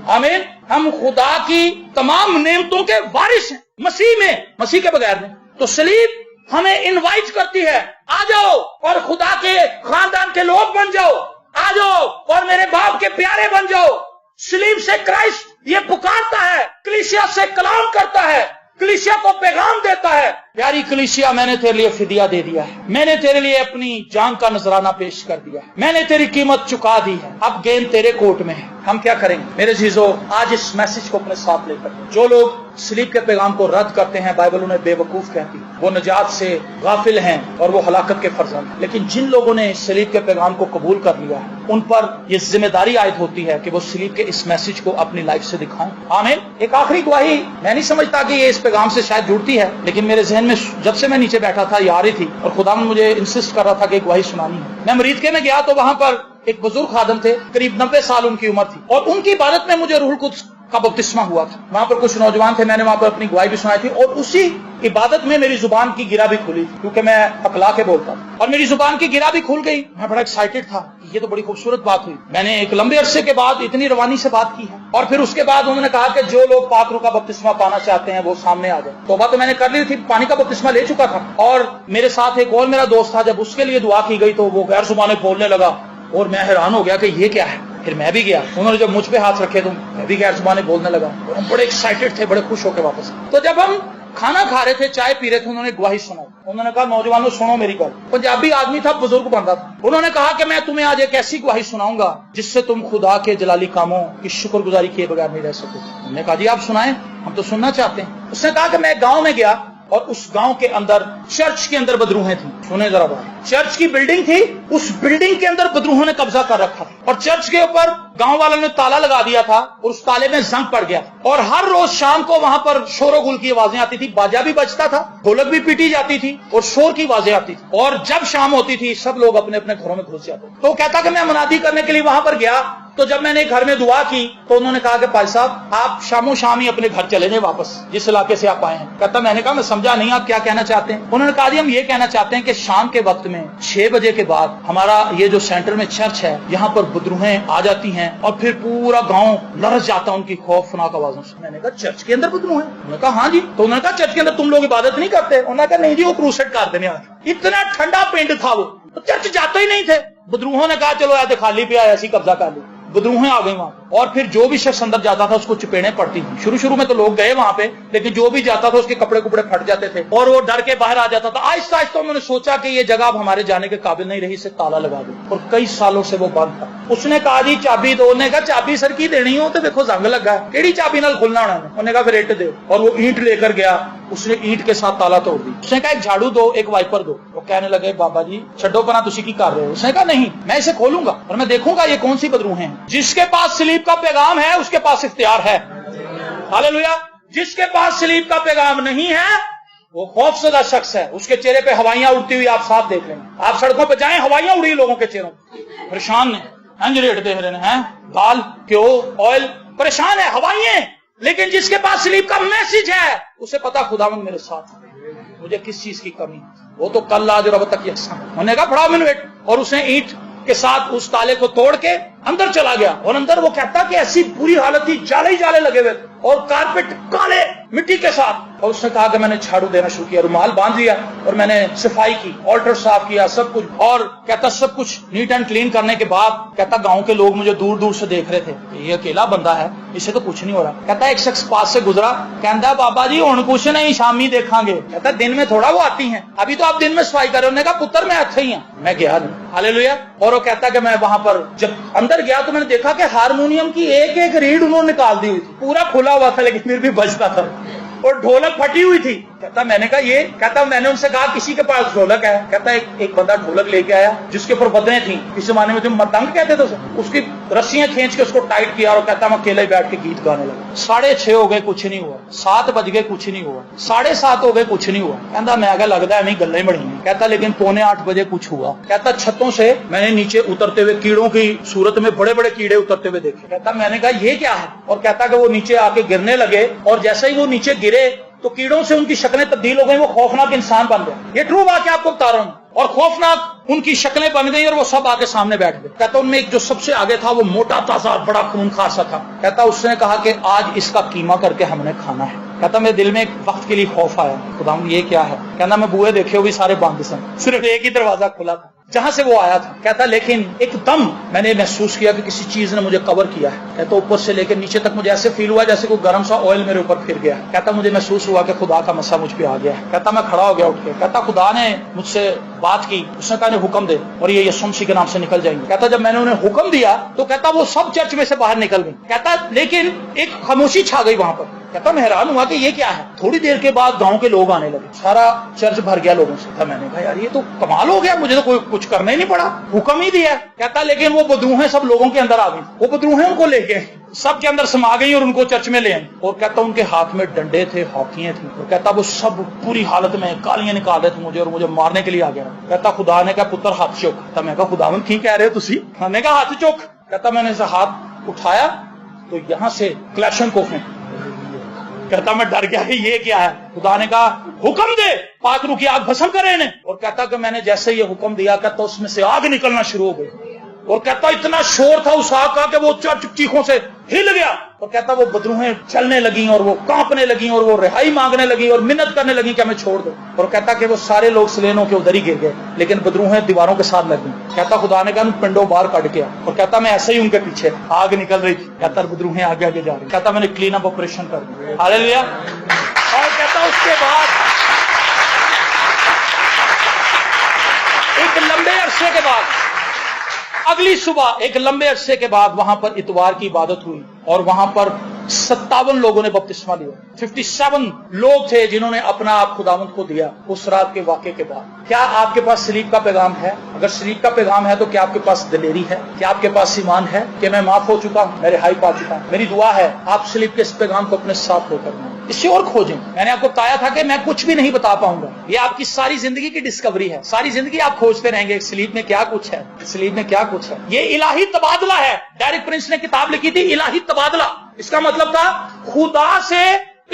आमीन। हम खुदा की तमाम नेमतों के वारिस हैं मसीह में, मसीह के बगैर नहीं। तो सलीब हमें इनवाइट करती है, आ जाओ और खुदा के खानदान के लोग बन जाओ, आ जाओ और मेरे बाप के प्यारे बन जाओ। सलीब से क्राइस्ट ये पुकारता है, कलीसिया से कलाम करता है, कलीसिया को पैगाम देता है, प्यारी कलीसिया मैंने तेरे लिए फिदिया दे दिया है, मैंने तेरे लिए अपनी जान का नजराना पेश कर दिया है, मैंने तेरी कीमत चुका दी है, अब गेंद तेरे कोर्ट में है। हम क्या करेंगे? मेरे जीजो, आज इस मैसेज को अपने साथ लेकर, जो लोग सलीब के पैगाम को रद्द करते हैं, बाइबल उन्हें बेवकूफ कहती है, वो निजात से गाफिल हैं और वो हलाकत के फर्जंद। लेकिन जिन लोगों ने सलीब के पैगाम को कबूल कर लिया है, उन पर ये जिम्मेदारी आयद होती है कि वो सलीब के इस मैसेज को अपनी लाइफ से दिखाएं। आमीन। एक आखिरी गवाही, मैं नहीं समझता कि ये इस पैगाम से शायद जुड़ती है, लेकिन मेरे जहन में जब से मैं नीचे बैठा था ये आ रही थी और खुदा मुझे इंसिस्ट कर रहा था कि एक गवाही सुनानी है। मैं मरीदके में गया तो वहां पर एक बुजुर्ग खादम थे, करीब 90 साल उनकी उम्र थी, और उनकी इबादत में मुझे रूहुल कुद्स का बपतिस्मा हुआ था। वहां पर कुछ नौजवान थे, मैंने वहां पर अपनी गवाही भी सुनाई थी, और उसी इबादत में मेरी जुबान की गिरा भी खुली थी, क्योंकि मैं अकला के बोलता था, और मेरी जुबान की गिरा भी खुल गई। मैं बड़ा एक्साइटेड था, ये तो बड़ी खूबसूरत बात हुई। मैंने एक लंबे अरसे के बाद इतनी रवानी से बात की है, और फिर उसके बाद उन्होंने कहा कि जो लोग पाक रूह का बपतिस्मा पाना चाहते हैं वो सामने आ जाए। तौबा तो मैंने कर ली थी, पानी का बपतिस्मा ले चुका था, और मेरे साथ एक और मेरा दोस्त था, जब उसके लिए दुआ की गई तो वो गैर जुबानें बोलने लगा, और मैं हैरान हो गया कि ये क्या है। फिर मैं भी गया, उन्होंने जब मुझ पे हाथ रखे तो मैं भी गैर जुबानें बोलने लगा, और हम बड़े एक्साइटेड थे, बड़े खुश होकर वापस। तो जब हम खाना खा रहे थे, चाय पी रहे थे, उन्होंने गवाही सुना। उन्होंने कहा, नौजवानों सुनो मेरी बात। पंजाबी आदमी था, बुजुर्ग बंदा था। उन्होंने कहा कि मैं तुम्हें आज एक ऐसी गवाही सुनाऊंगा जिससे तुम खुदा के जलाली कामों की शुक्रगुजारी किए बगैर नहीं रह सकोगे। हमने कहा, जी आप सुनाएं, हम तो सुनना चाहते हैं। उसने कहा कि मैं गांव में गया और उस गांव के अंदर, चर्च के अंदर बदरूहें थी। सुने जरा बात, चर्च की बिल्डिंग थी, उस बिल्डिंग के अंदर बदरूहों ने कब्जा कर रखा था, और चर्च के ऊपर गांव वालों ने ताला लगा दिया था, और उस ताले में जंग पड़ गया, और हर रोज शाम को वहां पर शोर-गुल की आवाजें आती थी, बाजा भी बजता था, ढोलक भी पीटी जाती थी, और शोर की आवाजें आती थी, और जब शाम होती थी सब लोग अपने अपने घरों में घुस जाते। तो कहता कि मैं मुनादी करने के लिए वहां पर गया, तो जब मैंने घर में दुआ की तो उन्होंने कहा कि भाई साहब आप शामों शाम ही अपने घर चले जाए वापस, जिस इलाके से आप आए हैं। कहता, मैंने कहा मैं समझा नहीं आप क्या कहना चाहते हैं। उन्होंने कहा, जी हम ये कहना चाहते हैं कि शाम के वक्त में 6 बजे के बाद हमारा ये जो सेंटर में चर्च है, यहाँ पर बदरूहें आ जाती हैं, और फिर पूरा गांव लरस जाता है उनकी खौफनाक आवाजों से। मैंने कहा, चर्च के अंदर बदरूह हैं? उन्होंने कहा, हाँ जी। तो उन्होंने कहा, चर्च के अंदर तुम लोग इबादत नहीं करते? उन्होंने कहा, नहीं जी, वो क्रूसेड कर देने आए। इतना ठंडा पिंड था वो, तो चर्च जाते ही नहीं थे। बदरूहों ने कहा, चलो ऐसे खाली पे आया, ऐसी कब्जा कर ली। बदरूहें आ गई वहां, और फिर जो भी शख्स अंदर जाता था उसको चपेड़ें पड़ती थी। शुरू शुरू में तो लोग गए वहां पे, लेकिन जो भी जाता था उसके कपड़े कुपड़े फट जाते थे, और वो डर के बाहर आ जाता था। आहिस्ता आहिस्ता उन्होंने सोचा कि ये जगह अब हमारे जाने के काबिल नहीं रही, इसे ताला लगा दो, और कई सालों से वो बंद था। उसने कहा, जी चाबी दो। उन्होंने कहा, चाबी सर की देनी हो तो देखो जंग लगा है, केड़ी चाबी नाल खुलना उन्होंने। उन्होंने कहा, फिर ईंट दो, और वो ईंट लेकर गया, उसने ईंट के साथ ताला तोड़ दी। उसने कहा, एक झाड़ू दो, एक वाइपर दो। वो कहने लगे, बाबा जी छड्डो पना, तुसी की कर रहे हो? उसने कहा, नहीं, मैं इसे खोलूंगा और मैं देखूंगा ये कौन सी बदरूहें हैं। जिसके पास सलीब का पैगाम है उसके पास इख्तियार है। हालेलुया। जिसके पास सलीब का पैगाम नहीं है वो खौफजदा शख्स है। उसके चेहरे पे हवाइयां उड़ती हुई आप साथ देख लेंगे। आप सड़कों पे जाएं, हवाइयां उड़ी लोगों के चेहरों पे, परेशान ने, हंज रेट दे रहे हैं, दाल क्यों ऑयल, परेशान है, हवाइयां। लेकिन जिसके पास सलीब का मैसेज है उसे पता खुदावंद मेरे साथ है, मुझे किस चीज की कमी है, वो तो कल आज और अब तक यकसा। उन्होंने कहा, फड़ाओ मिनट, और उसने ईंट के साथ उस ताले को तोड़ के अंदर चला गया, और अंदर वो कहता कि ऐसी बुरी हालत थी, जाले ही जाले लगे हुए और कारपेट काले मिट्टी के साथ। और उसने कहा कि मैंने झाड़ू देना शुरू किया, रुमाल बांध लिया, और मैंने सफाई की, ऑल्टर साफ किया, सब कुछ। और कहता सब कुछ नीट एंड क्लीन करने के बाद कहता गांव के लोग मुझे दूर दूर से देख रहे थे, ये अकेला बंदा है, इसे तो कुछ नहीं हो रहा। कहता एक शख्स पास से गुजरा, कहता बाबा जी हुण कुछ नहीं, शामी देखांगे। कहता दिन में थोड़ा वो आती हैं, अभी तो आप दिन में सफाई कर रहे हो। उन्होंने कहा, पुत्र मैं अच्छा ही हूं, मैं गया नहीं। हालेलुया। और वो कहता कि मैं वहां पर जब अंदर गया तो मैंने देखा कि हारमोनियम की एक एक रीड उन्होंने निकाल दी हुई थी, पूरा खुला हुआ था लेकिन फिर भी बजता था, और ढोलक फटी हुई थी। कहता मैंने कहा ये, कहता मैंने उनसे कहा किसी के पास ढोलक है? कहता एक बंदा ढोलक लेके आया जिसके ऊपर बदरें थी, इस जमाने में जो मतंग कहते थे उसकी रस्सियां खींच के उसको टाइट किया, और कहता मैं अकेले बैठ के गीत गाने लगा। 6:30 हो गए, कुछ नहीं हुआ। 7 बज गए, कुछ नहीं हुआ। 7:30 हो गए, कुछ नहीं हुआ। कहता मैं क्या लगता है गल्ले बड़ी हैं। कहता लेकिन 7:45 बजे कुछ हुआ। कहता छतों से मैंने नीचे उतरते हुए कीड़ों की सूरत में बड़े बड़े कीड़े उतरते हुए देखे। कहता मैंने कहा ये क्या है? और कहता कि वो नीचे आके गिरने लगे, और जैसे ही वो नीचे गिरे तो कीड़ों से उनकी शक्लें तब्दील हो गई, वो खौफनाक इंसान बन गए। ये ट्रू वाकया आपको बता रहा हूं। और खौफनाक उनकी शक्लें बन गई और वो सब आके सामने बैठ गए। कहता उनमें एक जो सबसे आगे था वो मोटा ताजा बड़ा खूंखार सा था। कहता उसने कहा कि आज इसका कीमा करके हमने खाना है। कहता मेरे दिल में एक वक्त के लिए खौफ आया, खुदा ये क्या है? कहता मैं बूहे देखे हुए सारे बंद सन, सिर्फ एक ही दरवाजा खुला था। जहां से वो आया था। कहता लेकिन एकदम मैंने महसूस किया कि किसी चीज ने मुझे कवर किया है। कहता ऊपर से लेकर नीचे तक मुझे ऐसे फील हुआ जैसे कोई गर्म सा ऑयल मेरे ऊपर फिर गया। कहता मुझे महसूस हुआ कि खुदा का मसा मुझ पे आ गया है। कहता मैं खड़ा हो गया उठ के। कहता खुदा ने मुझसे बात की, उसने कहा हुक्म दे और ये यीशु मसीह के नाम से निकल जाएंगे। कहता जब मैंने उन्हें हुक्म दिया तो कहता वो सब चर्च में से बाहर निकल गई। कहता लेकिन एक खामोशी छा गई वहां पर। कहता मैं हैरान हुआ कि ये क्या है। थोड़ी देर के बाद गांव के लोग आने लगे, सारा चर्च भर गया लोगों से। था मैंने कहा यार ये तो कमाल हो गया, मुझे तो कोई कुछ करना ही नहीं पड़ा, हुक्म ही दिया। कहता लेकिन वो बदरूहें सब लोगों के अंदर आ गई, वो बदरूहें उनको ले गए, सबके अंदर समा गई और उनको चर्च में ले आई। और कहता उनके हाथ में डंडे थे, हॉकियां थी। और कहता वो सब पूरी हालत में गालियां निकाल रहे थे मुझे और मुझे मारने के लिए आ गया। कहता खुदा ने कहा पुत्र हाथ चौक। कहता मैं कहा खुदावन ठीक कह रहे हो तुसी। मैंने कहा हाथ चौक। कहता मैंने ऐसा हाथ उठाया तो यहां से क्लैशन कोफे। कहता मैं डर गया कि ये क्या है। खुदा ने कहा हुक्म दे पाकरू की आग भस्म करे इन्हें। और कहता कि मैंने जैसे ये हुक्म दिया कहता उसमें से आग निकलना शुरू हो गई। और कहता इतना शोर था उस आग का कि वो चर्च चीखों से हिल गया। और कहता वो बदरूहें चलने लगी और वो कांपने लगी और वो रिहाई मांगने लगी और मिन्नत करने लगी कि हमें छोड़ दो। और कहता कि वो सारे लोग सलेनों के उधर ही गिर गए, लेकिन बदरूहें दीवारों के साथ लग गई। कहता खुदा ने कहा पिंडों बाहर काट के। और कहता मैं ऐसे ही उनके पीछे, आग निकल रही थी। कहता बदरूहें आगे आगे जा रही। कहता मैंने क्लीन अप ऑपरेशन कर दिया। हालेलुया। और कहता उसके बाद एक लंबे अरसे के बाद, अगली सुबह एक लंबे अरसे के बाद वहां पर इतवार की इबादत हुई और वहां पर 57 लोगों ने बपतिस्मा लिया। 57 लोग थे जिन्होंने अपना आप खुदावंद को दिया उस रात के वाक़े के बाद। क्या आपके पास सलीब का पैगाम है? अगर सलीब का पैगाम है तो क्या आपके पास दिलेरी है? क्या आपके पास ईमान है कि मैं माफ हो चुका हूं, मैं रिहाई पा चुका हूं? मेरी दुआ है आप सलीब के इस पैगाम को अपने साथ लेकर इससे और खोजें। मैंने आपको बताया था कि मैं कुछ भी नहीं बता पाऊंगा, ये आपकी सारी जिंदगी की डिस्कवरी है। सारी जिंदगी आप खोजते रहेंगे सलीब में क्या कुछ है, सलीब में क्या कुछ है। ये इलाही तबादला है। डेरिक प्रिंस ने किताब लिखी थी इलाही तबादला। इसका मतलब था खुदा से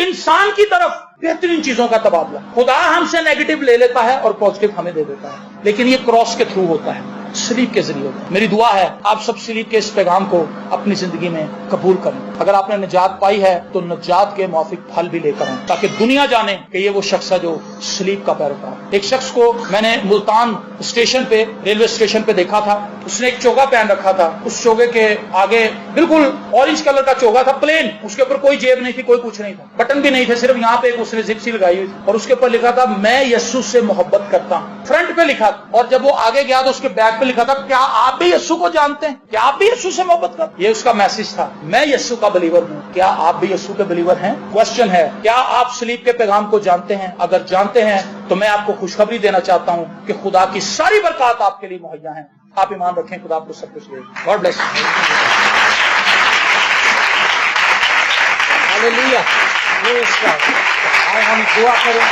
इंसान की तरफ बेहतरीन चीजों का तबादला। खुदा हमसे नेगेटिव ले लेता है और पॉजिटिव हमें दे देता है, लेकिन ये क्रॉस के थ्रू होता है, सलीब के जरिए। मेरी दुआ है आप सब सलीब के इस पैगाम को अपनी जिंदगी में कबूल करें। अगर आपने निजात पाई है तो निजात के मौफिक फल भी लेकर आए, ताकि दुनिया जाने कि ये वो शख्स है जो सलीब का पैरोकार। एक शख्स को मैंने मुल्तान स्टेशन पे, रेलवे स्टेशन पे देखा था। उसने एक चोगा पहन रखा था। उस चोगे के आगे बिल्कुल ऑरेंज कलर का चोगा था, प्लेन, उसके ऊपर कोई जेब नहीं थी, कोई कुछ नहीं था, बटन भी नहीं थे, सिर्फ यहाँ पे उसने जिप सी लगाई हुई थी और उसके ऊपर लिखा था मैं यीशु से मोहब्बत करता हूँ, फ्रंट पे लिखा। और जब वो आगे गया तो उसके बैक पे लिखा था क्या आप भी यीशु को जानते हैं, क्या आप भी यीशु से मोहब्बत करते हैं। ये उसका मैसेज था, मैं यीशु का बिलीवर हूँ, क्या आप भी यीशु के बिलीवर हैं। क्वेश्चन है क्या आप सलीब के पैगाम को जानते हैं? अगर जानते हैं तो मैं आपको खुशखबरी देना चाहता हूँ कि खुदा की सारी बरकत आपके लिए मुहैया है। आप ईमान रखें, खुदा आपको सब कुछ दे। God bless. हालेलुया। हम दुआ करें।